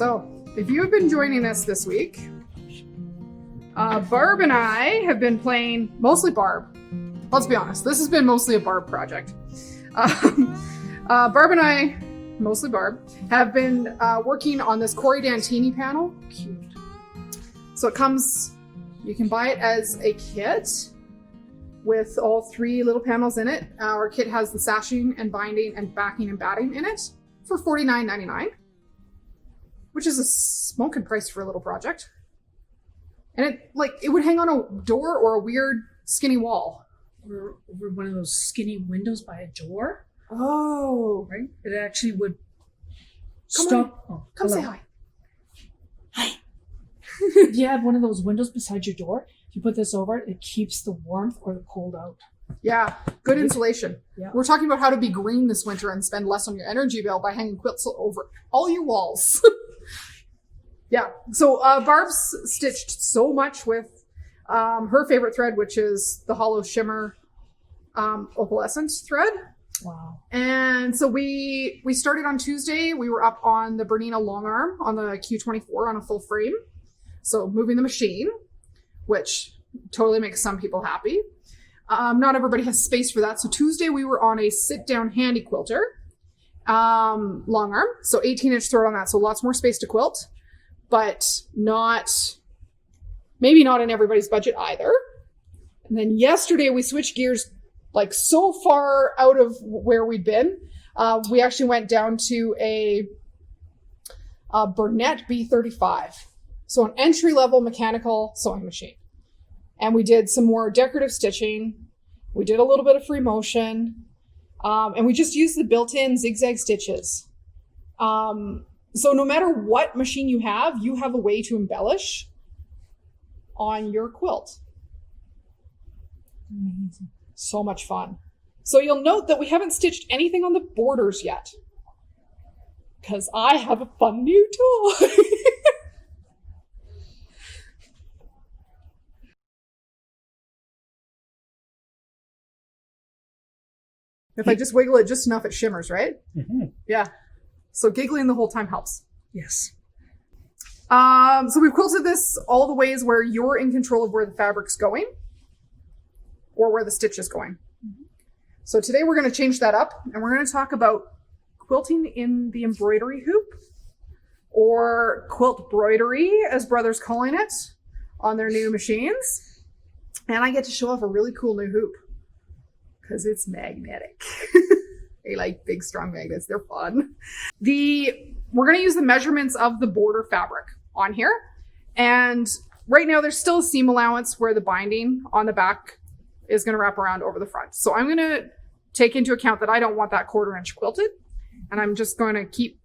So, if you have been joining us this week, Barb and I have been playing, mostly Barb. Let's be honest, this has been mostly a Barb project. Barb and I, mostly Barb, have been working on this Corey Dantini panel. Cute. So it comes, you can buy it as a kit with all 3 little panels in it. Our kit has the sashing and binding and backing and batting in it for $49.99, which is a smoking price for a little project. And it would hang on a door or a weird skinny wall. Or over one of those skinny windows by a door. Oh. Right? It actually would Come stop. on. Oh, Come hello. say hi. Hi. If you have one of those windows beside your door, if you put this over it, it keeps the warmth or the cold out. Yeah, good insulation. Yeah. We're talking about how to be green this winter and spend less on your energy bill by hanging quilts over all your walls. Yeah, so Barb's stitched so much with her favorite thread, which is the Hollow Shimmer opalescent thread. Wow. And so we started on Tuesday. We were up on the Bernina Longarm on the Q24 on a full frame. So moving the machine, which totally makes some people happy. Not everybody has space for that. So Tuesday we were on a sit-down handy quilter, Longarm. So 18-inch throat on that. So lots more space to quilt, but maybe not in everybody's budget either. And then yesterday we switched gears like so far out of where we'd been. We actually went down to a Burnett B35. So an entry-level mechanical sewing machine. And we did some more decorative stitching. We did a little bit of free motion. And we just used the built-in zigzag stitches. So no matter what machine you have a way to embellish on your quilt. Amazing. So much fun. So you'll note that we haven't stitched anything on the borders yet. Because I have a fun new toy. If I just wiggle it just enough, it shimmers, right? Mm-hmm. Yeah. So giggling the whole time helps. Yes. So we've quilted this all the ways where you're in control of where the fabric's going or where the stitch is going. Mm-hmm. So today we're going to change that up and we're going to talk about quilting in the embroidery hoop, or quilt broidery, as Brother's calling it, on their new machines. And I get to show off a really cool new hoop because it's magnetic. They like big, strong magnets. They're fun. We're going to use the measurements of the border fabric on here. And right now there's still a seam allowance where the binding on the back is going to wrap around over the front. So I'm going to take into account that I don't want that 1/4 inch quilted. And I'm just going to keep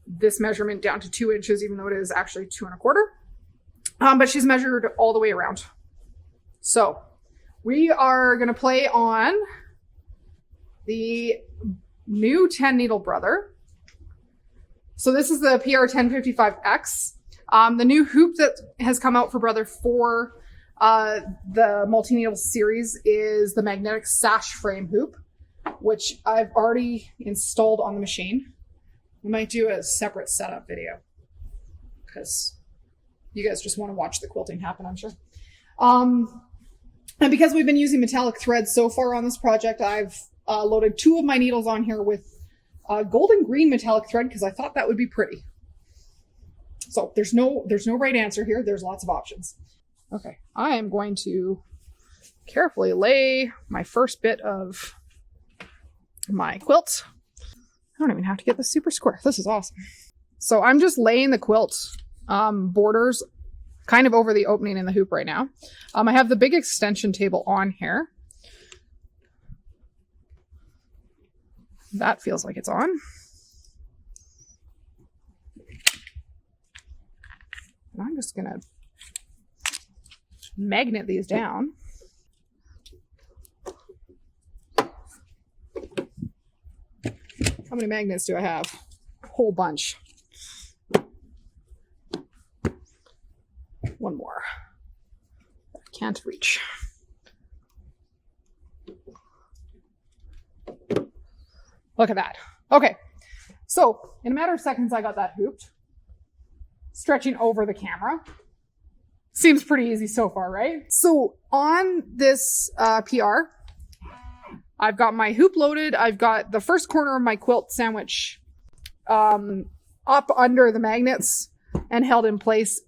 this measurement down to 2 inches, even though it is actually 2 1/4. But she's measured all the way around. So we are going to play on the new 10 needle Brother. So this is the PR 1055X. The new hoop that has come out for Brother for the multi-needle series is the magnetic sash frame hoop, which I've already installed on the machine. We might do a separate setup video because you guys just want to watch the quilting happen, I'm sure. And because we've been using metallic threads so far on this project, I've loaded 2 of my needles on here with golden green metallic thread because I thought that would be pretty. So there's no right answer here. There's lots of options. Okay, I am going to carefully lay my first bit of my quilt. I don't even have to get this super square. This is awesome. So I'm just laying the quilt borders kind of over the opening in the hoop right now. I have the big extension table on here. That feels like it's on. And I'm just gonna magnet these down. How many magnets do I have? A whole bunch. One more. I can't reach. Look at that. Okay. So in a matter of seconds, I got that hooped. stretching over the camera. Seems pretty easy so far, right? So on this PR, I've got my hoop loaded. I've got the first corner of my quilt sandwich up under the magnets and held in place.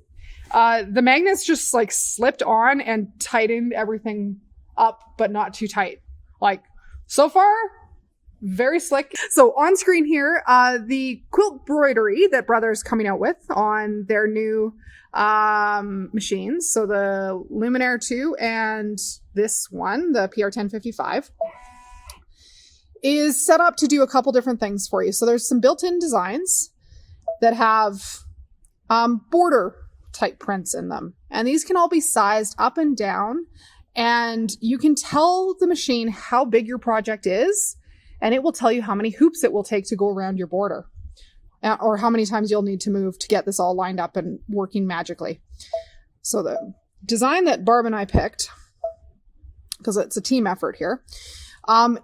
The magnets just like slipped on and tightened everything up, but not too tight. Like so far, very slick. So on screen here, the quilt embroidery that Brother's coming out with on their new machines. So the Luminaire 2 and this one, the PR1055, is set up to do a couple different things for you. So there's some built-in designs that have border type prints in them. And these can all be sized up and down. And you can tell the machine how big your project is. And it will tell you how many hoops it will take to go around your border. Or how many times you'll need to move to get this all lined up and working magically. So the design that Barb and I picked, because it's a team effort here,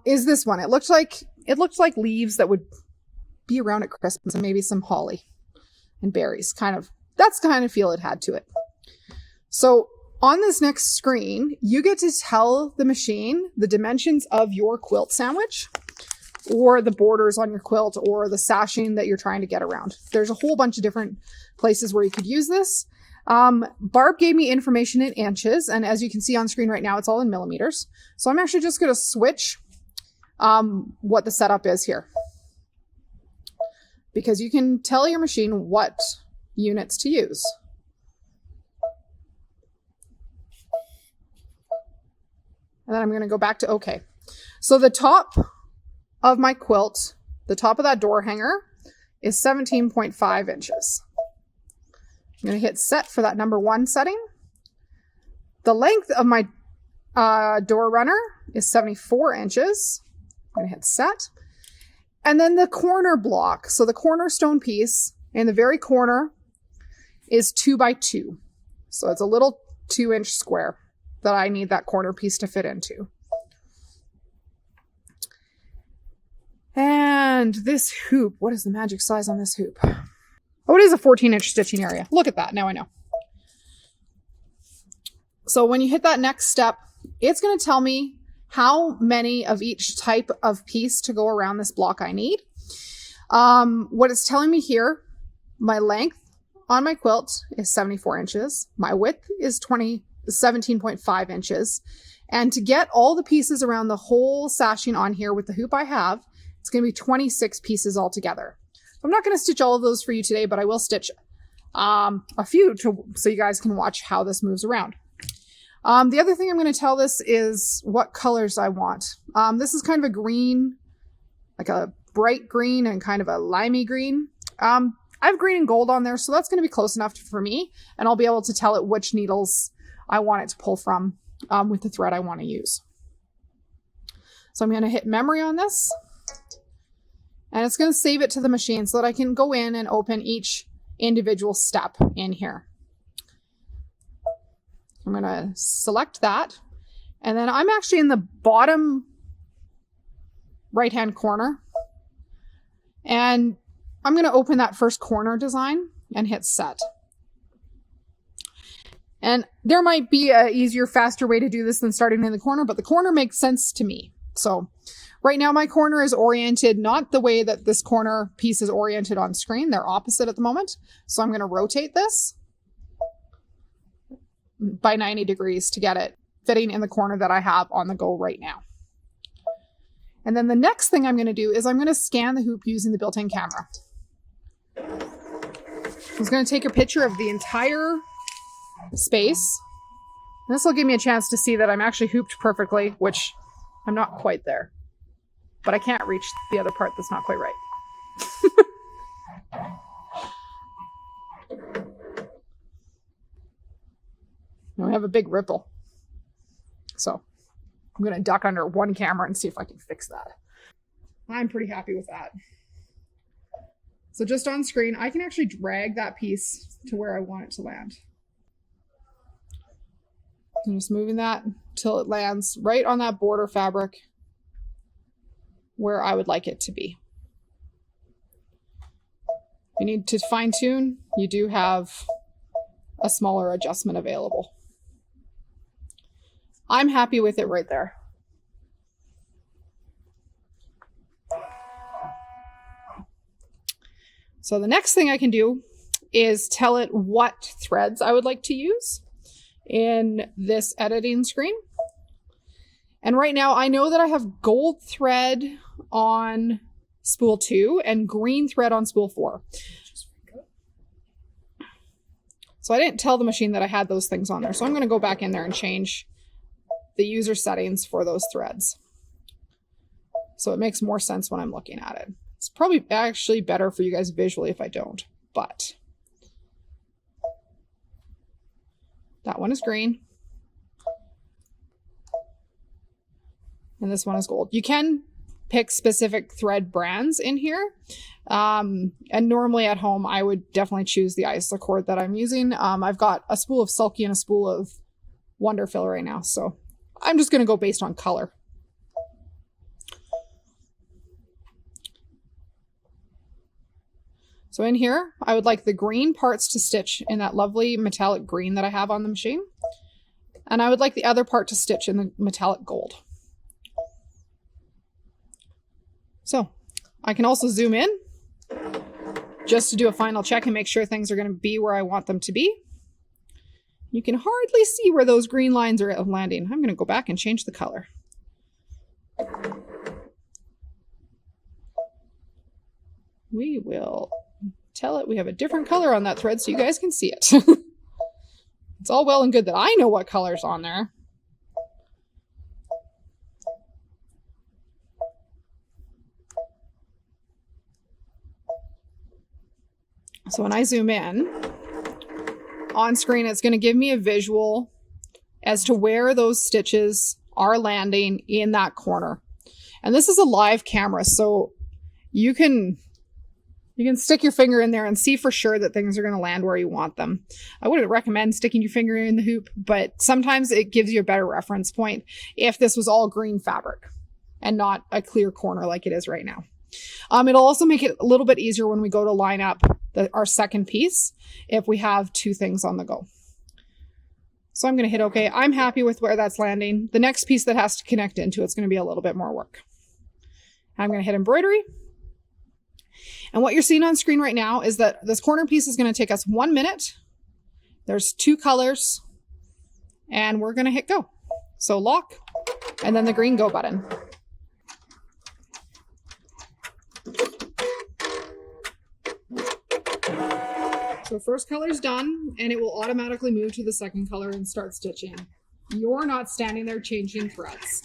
is this one. It looked like leaves that would be around at Christmas and maybe some holly and berries. That's the kind of feel it had to it. So on this next screen, you get to tell the machine the dimensions of your quilt sandwich, or the borders on your quilt, or the sashing that you're trying to get around. There's a whole bunch of different places where you could use this. Barb gave me information in inches, and as you can see on screen right now, it's all in millimeters. So I'm actually just going to switch what the setup is here, because you can tell your machine what units to use. And then I'm going to go back to OK. So the top of my quilt, the top of that door hanger, is 17.5 inches. I'm going to hit set for that number 1 setting. The length of my door runner is 74 inches. I'm going to hit set. And then the corner block, so the cornerstone piece in the very corner, is 2 by 2. So it's a little 2-inch square that I need that corner piece to fit into. And this hoop, what is the magic size on this hoop? Oh, it is a 14-inch stitching area. Look at that, now I know. So when you hit that next step, it's going to tell me how many of each type of piece to go around this block I need. What it's telling me here, my length on my quilt is 74 inches. My width is 17.5 inches. And to get all the pieces around the whole sashing on here with the hoop I have, it's going to be 26 pieces altogether. I'm not going to stitch all of those for you today, but I will stitch a few so you guys can watch how this moves around. The other thing I'm going to tell this is what colors I want. This is kind of a green, like a bright green and kind of a limey green. I have green and gold on there, so that's going to be close enough for me, and I'll be able to tell it which needles I want it to pull from with the thread I want to use. So I'm going to hit memory on this, and it's going to save it to the machine so that I can go in and open each individual step in here. I'm going to select that, and then I'm actually in the bottom right-hand corner, and I'm going to open that first corner design and hit set. And there might be a easier, faster way to do this than starting in the corner, but the corner makes sense to me. So right now my corner is oriented not the way that this corner piece is oriented on screen. They're opposite at the moment. So I'm going to rotate this by 90 degrees to get it fitting in the corner that I have on the go right now. And then the next thing I'm going to do is I'm going to scan the hoop using the built-in camera. I was going to take a picture of the entire space. This will give me a chance to see that I'm actually hooped perfectly, which I'm not quite there. But I can't reach the other part that's not quite right. Now we have a big ripple. So I'm going to duck under one camera and see if I can fix that. I'm pretty happy with that. So just on screen, I can actually drag that piece to where I want it to land. I'm just moving that till it lands right on that border fabric where I would like it to be. you need to fine tune, you do have a smaller adjustment available. I'm happy with it right there. So the next thing I can do is tell it what threads I would like to use in this editing screen. And right now I know that I have gold thread on spool 2 and green thread on spool 4. So I didn't tell the machine that I had those things on there. So I'm going to go back in there and change the user settings for those threads. So it makes more sense when I'm looking at it. It's probably actually better for you guys visually if I don't, but that one is green. And this one is gold. You can pick specific thread brands in here. And normally at home, I would definitely choose the isocord that I'm using. I've got a spool of Sulky and a spool of Wonderfill right now. So I'm just going to go based on color. So in here, I would like the green parts to stitch in that lovely metallic green that I have on the machine. And I would like the other part to stitch in the metallic gold. So I can also zoom in just to do a final check and make sure things are going to be where I want them to be. You can hardly see where those green lines are landing. I'm going to go back and change the color. We will tell it we have a different color on that thread so you guys can see it. It's all well and good that I know what color's on there. So when I zoom in, on screen, it's going to give me a visual as to where those stitches are landing in that corner. And this is a live camera, so you can stick your finger in there and see for sure that things are going to land where you want them. I wouldn't recommend sticking your finger in the hoop, but sometimes it gives you a better reference point if this was all green fabric and not a clear corner like it is right now. It'll also make it a little bit easier when we go to line up our second piece if we have two things on the go. So I'm going to hit OK. I'm happy with where that's landing. The next piece that has to connect into it's going to be a little bit more work. I'm going to hit embroidery. And what you're seeing on screen right now is that this corner piece is going to take us 1 minute. There's 2 colors and we're going to hit go. So lock and then the green go button. So first color's done and it will automatically move to the second color and start stitching. You're not standing there changing threads.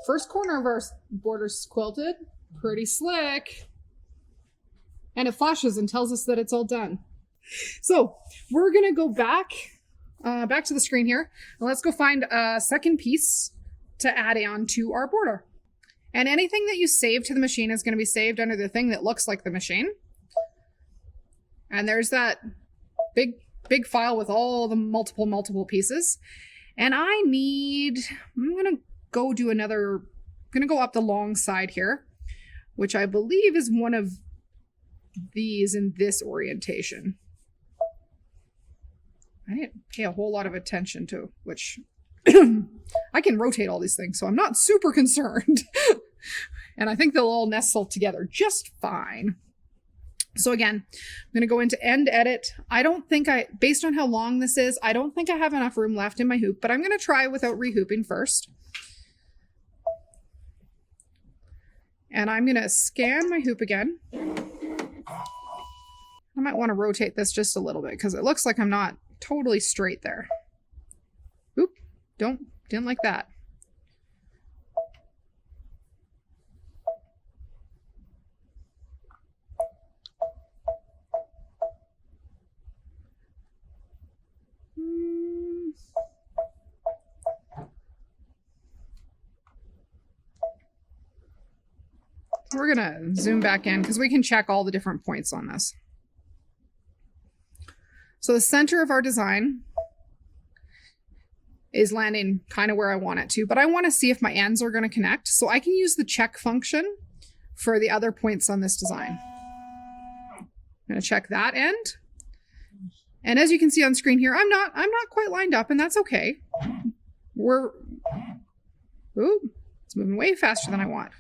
First corner of our border's quilted, pretty slick. And it flashes and tells us that it's all done. So we're gonna go back to the screen here, and let's go find a second piece to add on to our border. And anything that you save to the machine is gonna be saved under the thing that looks like the machine. And there's that big file with all the multiple pieces. And I'm gonna go up the long side here, which I believe is one of these in this orientation. I didn't pay a whole lot of attention to which I can rotate all these things, so I'm not super concerned. And I think they'll all nestle together just fine. So again, I'm going to go into end edit. Based on how long this is, I don't think I have enough room left in my hoop, but I'm going to try without rehooping first. And I'm going to scan my hoop again. I might want to rotate this just a little bit because it looks like I'm not totally straight there. Oop, didn't like that. we're gonna zoom back in because we can check all the different points on this. So the center of our design is landing kind of where I want it to, but I want to see if my ends are going to connect. So I can use the check function for the other points on this design. I'm going to check that end. And as you can see on screen here, I'm not quite lined up, and that's okay. Ooh, it's moving way faster than I want.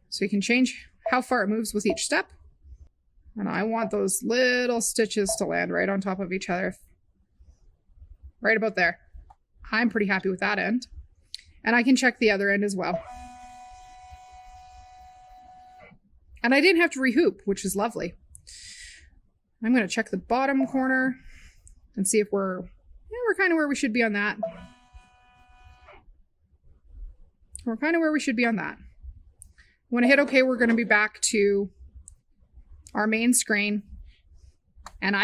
So you can change how far it moves with each step. And I want those little stitches to land right on top of each other. Right about there. I'm pretty happy with that end. And I can check the other end as well. And I didn't have to rehoop, which is lovely. I'm going to check the bottom corner and see if we're kind of where we should be on that. We're kind of where we should be on that. When I hit OK, we're going to be back to our main screen. And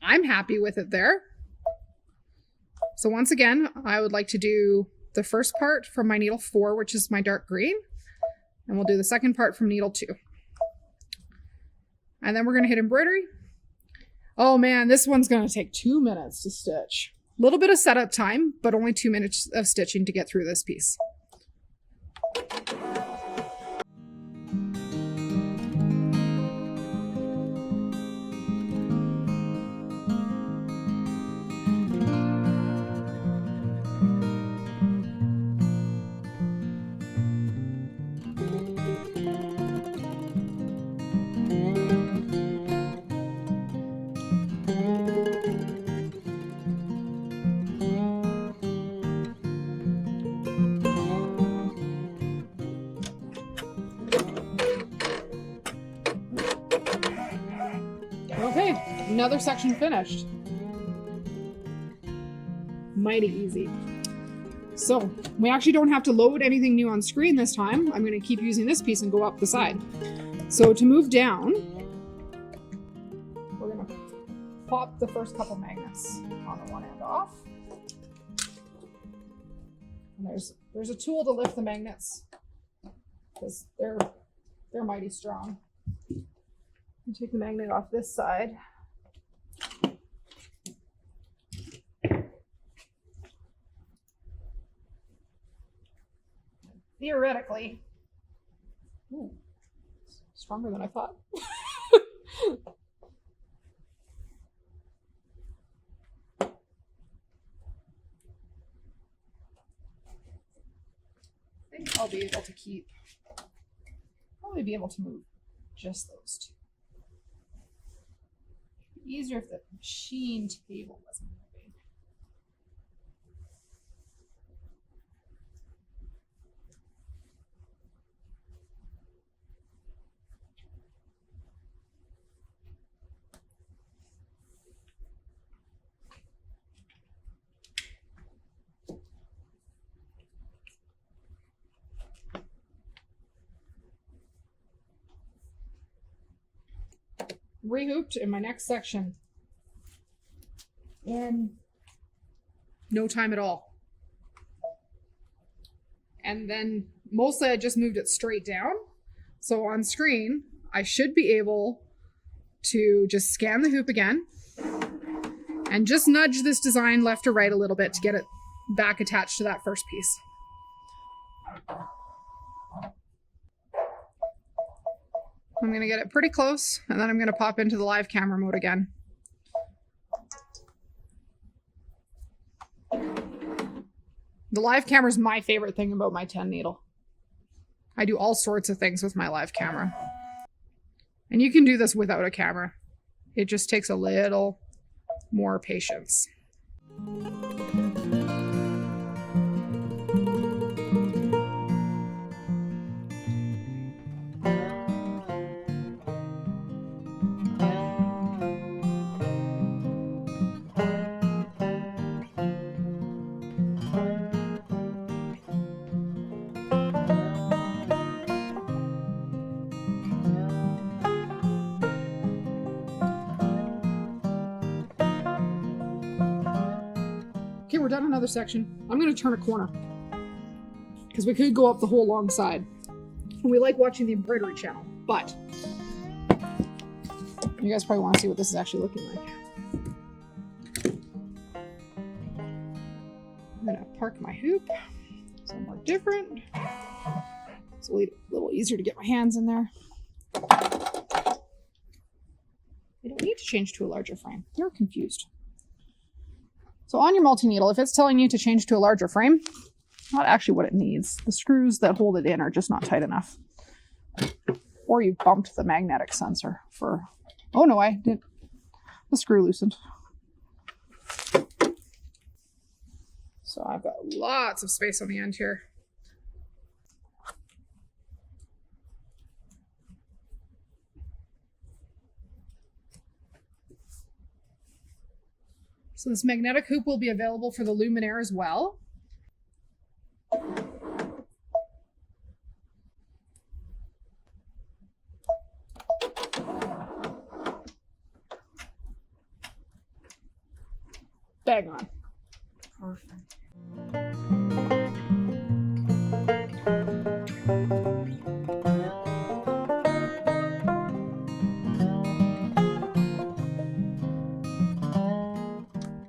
I'm happy with it there. So once again, I would like to do the first part from my needle 4, which is my dark green. And we'll do the second part from needle 2. And then we're going to hit embroidery. Oh man, this one's going to take 2 minutes to stitch. A little bit of setup time, but only 2 minutes of stitching to get through this piece. Okay, another section finished. Mighty easy. So we actually don't have to load anything new on screen this time. I'm going to keep using this piece and go up the side. So to move down, we're going to pop the first couple magnets on the one end off. And there's a tool to lift the magnets because they're mighty strong. You take the magnet off this side. Theoretically, stronger than I thought. I think I'll be able to probably be able to move just those two. Easier if the machine table wasn't moving. Rehooped in my next section in no time at all. And then mostly I just moved it straight down. So on screen, I should be able to just scan the hoop again and just nudge this design left or right a little bit to get it back attached to that first piece. I'm going to get it pretty close, and then I'm going to pop into the live camera mode again. The live camera is my favorite thing about my 10 needle. I do all sorts of things with my live camera. And you can do this without a camera. It just takes a little more patience. Okay, we're done another section. I'm going to turn a corner because we could go up the whole long side. We like watching the embroidery channel, but you guys probably want to see what this is actually looking like. I'm gonna park my hoop somewhere different. It's a little easier to get my hands in there. You don't need to change to a larger frame. You're confused. So on your multi-needle, if it's telling you to change to a larger frame, not actually what it needs. The screws that hold it in are just not tight enough. Or you've bumped the magnetic sensor for... Oh no, I didn't. The screw loosened. So I've got lots of space on the end here. So this magnetic hoop will be available for the luminaire as well. Bang on. Perfect.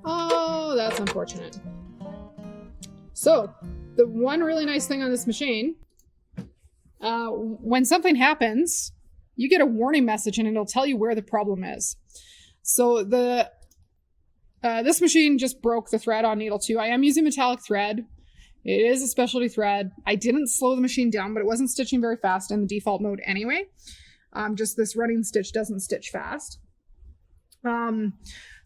Oh, that's unfortunate. So, the one really nice thing on this machine, when something happens, you get a warning message and it'll tell you where the problem is. So this machine just broke the thread on needle 2. I am using metallic thread. It is a specialty thread. I didn't slow the machine down, but it wasn't stitching very fast in the default mode anyway. Just this running stitch doesn't stitch fast. So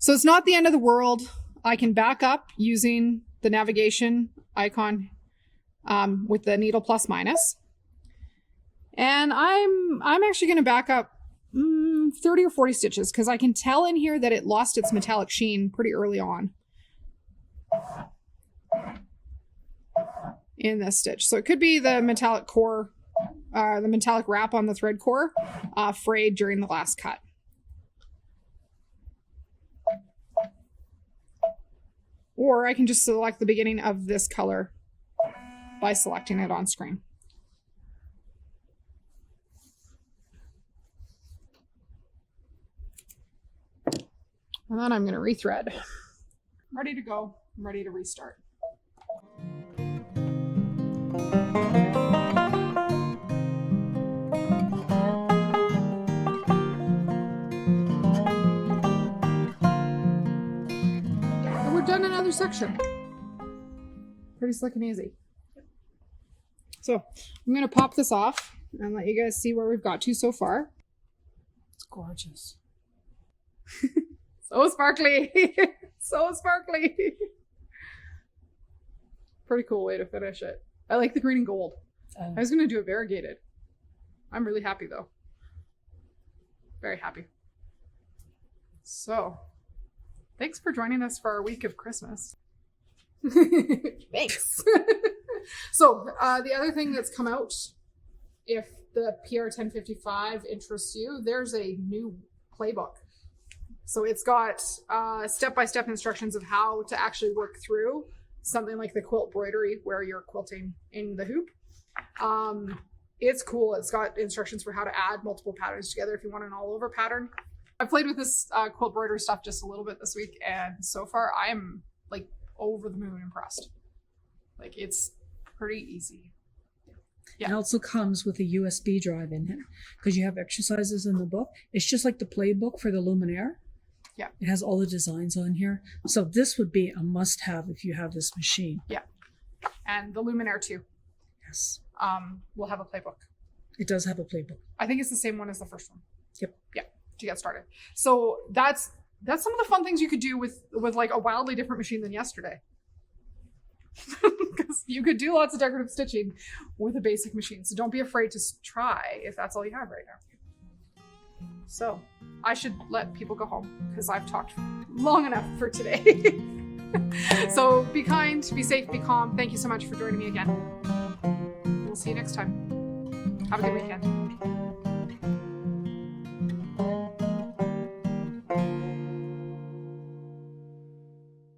it's not the end of the world. I can back up using the navigation icon with the needle plus minus. And I'm actually going to back up 30 or 40 stitches because I can tell in here that it lost its metallic sheen pretty early on in this stitch. So it could be the metallic core, the metallic wrap on the thread core frayed during the last cut. Or I can just select the beginning of this color by selecting it on screen. And then I'm going to rethread. I'm ready to go. I'm ready to restart. And we're done another section. Pretty slick and easy. So I'm going to pop this off and let you guys see where we've got to so far. It's gorgeous. So sparkly. So sparkly. Pretty cool way to finish it. I like the green and gold. I was going to do it variegated. I'm really happy though. Very happy. So, thanks for joining us for our week of Christmas. Thanks. So, the other thing that's come out, if the PR 1055 interests you, there's a new playbook. So it's got step-by-step instructions of how to actually work through something like the quilt broidery where you're quilting in the hoop. It's cool. It's got instructions for how to add multiple patterns together if you want an all-over pattern. I played with this quilt broidery stuff just a little bit this week, and so far I am like over the moon impressed. Like it's pretty easy. Yeah. It also comes with a USB drive in it because you have exercises in the book. It's just like the playbook for the luminaire. Yeah. It has all the designs on here. So this would be a must-have if you have this machine. Yeah. And the luminaire too. Yes. Will have a playbook. It does have a playbook. I think it's the same one as the first one. Yep. Yeah. To get started. So that's some of the fun things you could do with like a wildly different machine than yesterday. Because you could do lots of decorative stitching with a basic machine. So don't be afraid to try if that's all you have right now. So I should let people go home because I've talked long enough for today. So be kind, be safe, be calm. Thank you so much for joining me again. We'll see you next time. Have a good weekend.